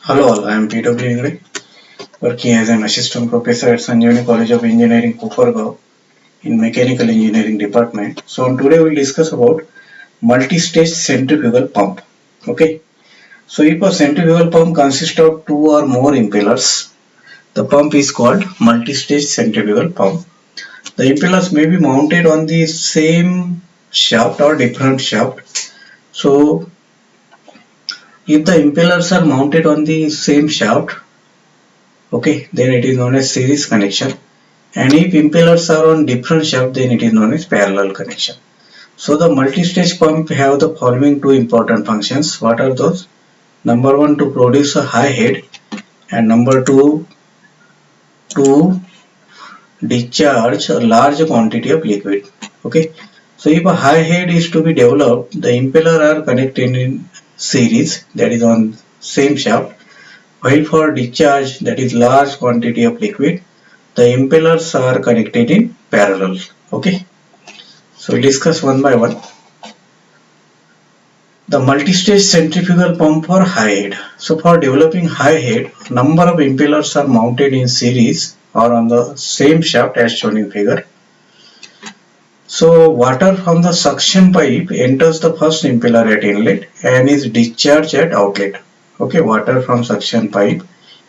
Hello all, I am P.W. Ingre, working as an assistant professor at Sanjivani College of Engineering, Kopargaon in Mechanical Engineering Department. So today we will discuss about multi-stage centrifugal pump. Okay, so if a centrifugal pump consists of two or more impellers, the pump is called multi-stage centrifugal pump. The impellers may be mounted on the same shaft or different shaft. So if the impellers are mounted on the same shaft, okay, then it is known as series connection. And if impellers are on different shaft, then it is known as parallel connection. So the multi-stage pump have the following two important functions. What are those? Number one, to produce a high head, and number two, to discharge a large quantity of liquid. Okay. So if a high head is to be developed, the impeller are connected in series, that is on same shaft, while for discharge, that is large quantity of liquid, the impellers are connected in parallel. Okay. So we'll discuss one by one. The multi-stage centrifugal pump for high head. So for developing high head, number of impellers are mounted in series or on the same shaft as shown in figure. So water from the suction pipe enters the first impeller at inlet and is discharged at outlet. Okay, water from suction pipe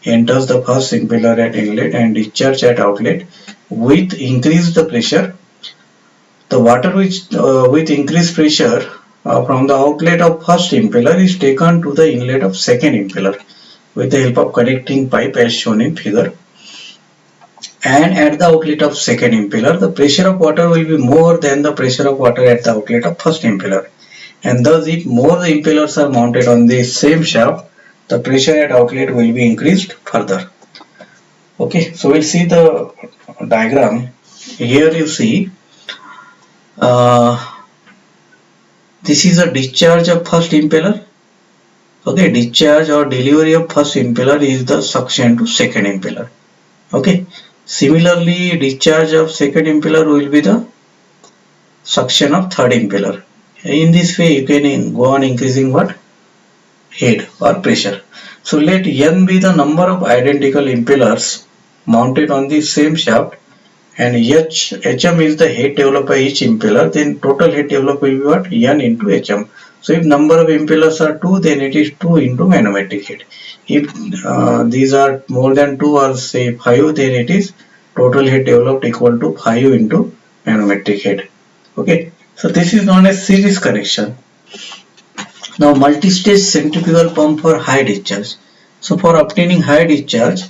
enters the first impeller at inlet and discharged at outlet. With increased pressure, the water with increased pressure from the outlet of first impeller is taken to the inlet of second impeller with the help of connecting pipe as shown in figure. And at the outlet of second impeller, the pressure of water will be more than the pressure of water at the outlet of first impeller. And thus, if more the impellers are mounted on the same shaft, the pressure at outlet will be increased further. Okay, so we'll see the diagram. Here you see this is a discharge of first impeller. Okay, discharge or delivery of first impeller is the suction to second impeller. Okay, similarly, discharge of second impeller will be the suction of third impeller. In this way, you can go on increasing what? Head or pressure. So let N be the number of identical impellers mounted on the same shaft, and HM is the head developed by each impeller, then total head developed will be what? N into HM. So if number of impellers are 2, then it is 2 into manometric head. If these are more than 2 or say 5, then it is total head developed equal to 5 into manometric head. Okay, so this is known as series connection. Now multi-stage centrifugal pump for high discharge. So for obtaining high discharge,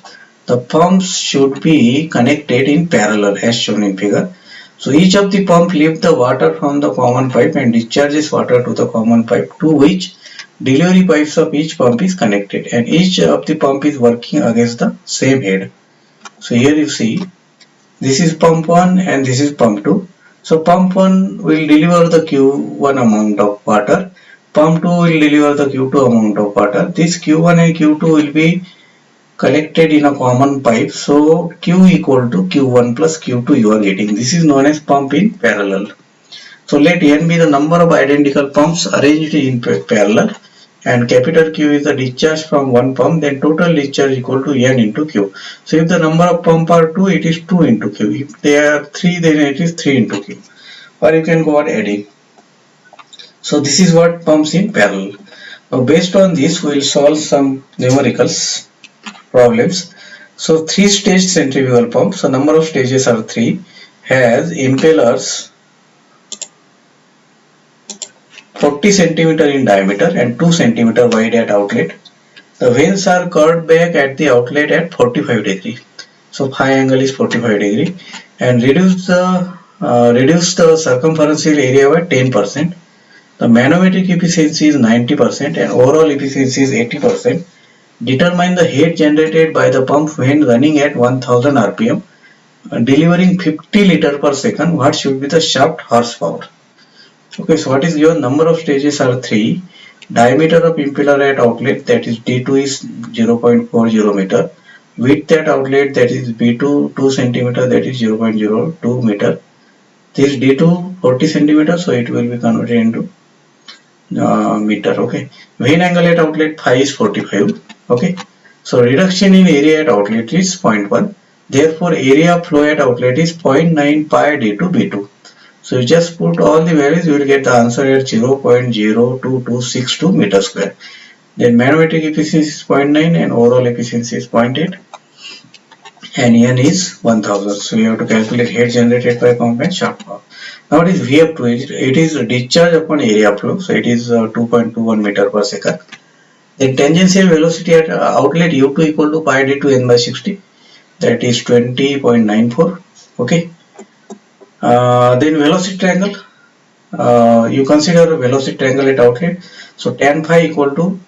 the pumps should be connected in parallel as shown in figure. So each of the pump lifts the water from the common pipe and discharges water to the common pipe, to which delivery pipes of each pump is connected, and each of the pump is working against the same head. So here you see this is pump 1 and this is pump 2. So pump 1 will deliver the Q1 amount of water. Pump 2 will deliver the Q2 amount of water. This Q1 and Q2 will be collected in a common pipe. So Q equal to Q1 plus Q2 you are getting. This is known as pump in parallel. So let N be the number of identical pumps arranged in parallel, and capital Q is the discharge from one pump, then total discharge equal to N into Q. So if the number of pump are 2, it is 2 into Q. If they are 3, then it is 3 into Q. Or you can go on adding. So this is what pumps in parallel. Now based on this, we will solve some numericals problems. So 3-stage centrifugal pump. So number of stages are 3. Has impellers 40 cm in diameter and 2 cm wide at outlet. The vanes are curved back at the outlet at 45 degree. So phi angle is 45 degree, and reduce the circumferential area by 10%. The manometric efficiency is 90% and overall efficiency is 80%. Determine the head generated by the pump when running at 1000 rpm, delivering 50 liter per second. What should be the shaft horsepower? Okay, so what is your number of stages are 3. Diameter of impeller at outlet, that is D2 is 0.40 meter. Width at outlet, that is B2 2 cm, that is 0.02 meter. This D2 40 cm, so it will be converted into meter. Okay, vane angle at outlet phi is 45. Okay, So reduction in area at outlet is 0.1. Therefore, area flow at outlet is 0.9 pi d to b2. So you just put all the values, you will get the answer at 0.02262 meter square. Then manometric efficiency is 0.9 and overall efficiency is 0.8. And N is 1000. So you have to calculate head generated by pump and shaft power. Now it is VF2. It is discharge upon area flow. So it is 2.21 meter per second. Then tangential velocity at outlet U2 equal to pi d to n by 60. That is 20.94. Okay. Then velocity triangle. You consider a velocity triangle at outlet. So tan phi equal to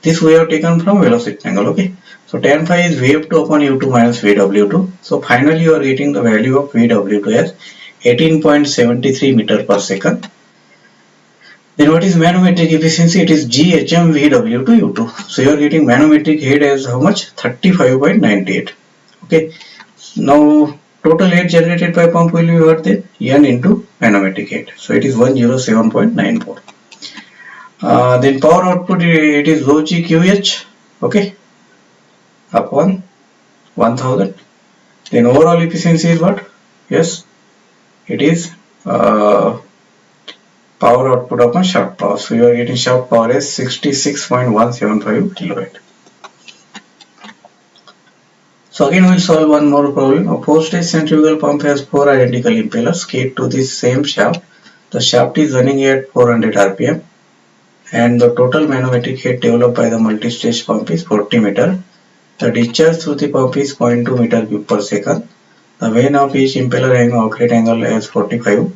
this we have taken from velocity triangle. Okay. So tan phi is Vf2 upon U2 minus Vw2. So finally you are getting the value of Vw2 as 18.73 meter per second. Then what is manometric efficiency? It is GHM Vw to U2. So you are getting manometric head as how much? 35.98. Okay. Now total head generated by pump will be what then? N into manometric head. So it is 107.94. Then power output, it is rho G QH. Okay. Upon 1000. Then overall efficiency is what? Yes. It is power output upon shaft power. So you are getting shaft power as 66.175 kilowatt. So again we will solve one more problem. A 4-stage centrifugal pump has 4 identical impellers keyed to this same shaft. The shaft is running at 400 rpm and the total manometric head developed by the multi-stage pump is 40 meter. The discharge through the pump is 0.2 meter cube per second. The vane of each impeller having outlet angle as 45,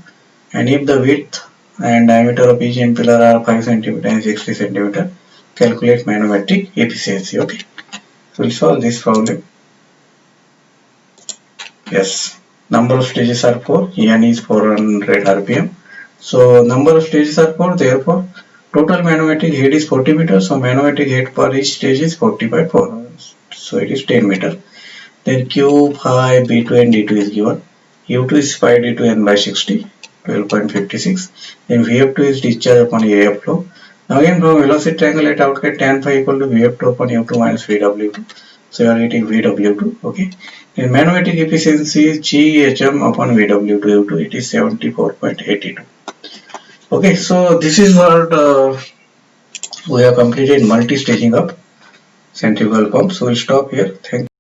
and if the width and diameter of each impeller are 5 cm and 60 cm, calculate manometric efficiency. Okay, so we'll solve this problem. Yes, number of stages are 4, N is 400 rpm. So number of stages are 4, therefore total manometric head is 40 meters. So manometric head per each stage is 40 by 4. So it is 10 meter. Then Q, phi, B2 and D2 is given. U2 is pi d to n by 60, 12.56. Then Vf2 is discharge upon area flow. Now again from velocity triangle at outlet tan phi equal to Vf2 upon U2 minus Vw2. So you are getting Vw2. Okay. Then manometric efficiency is GHM upon Vw2 U2. It is 74.82. Okay. So this is what we have completed multi-staging of centrifugal pump. So we'll stop here. Thank you.